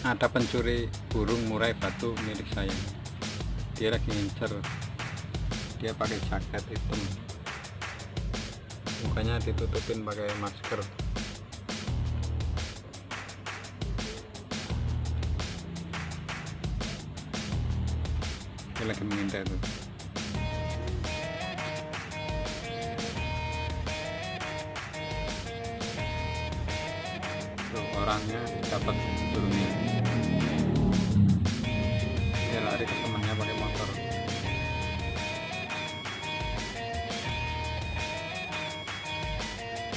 Ada pencuri burung murai batu milik saya. Dia lagi ngincer. Dia pakai jaket hitam, mukanya ditutupin pakai masker. Dia lagi mengintai itu. Tuh, orangnya dapat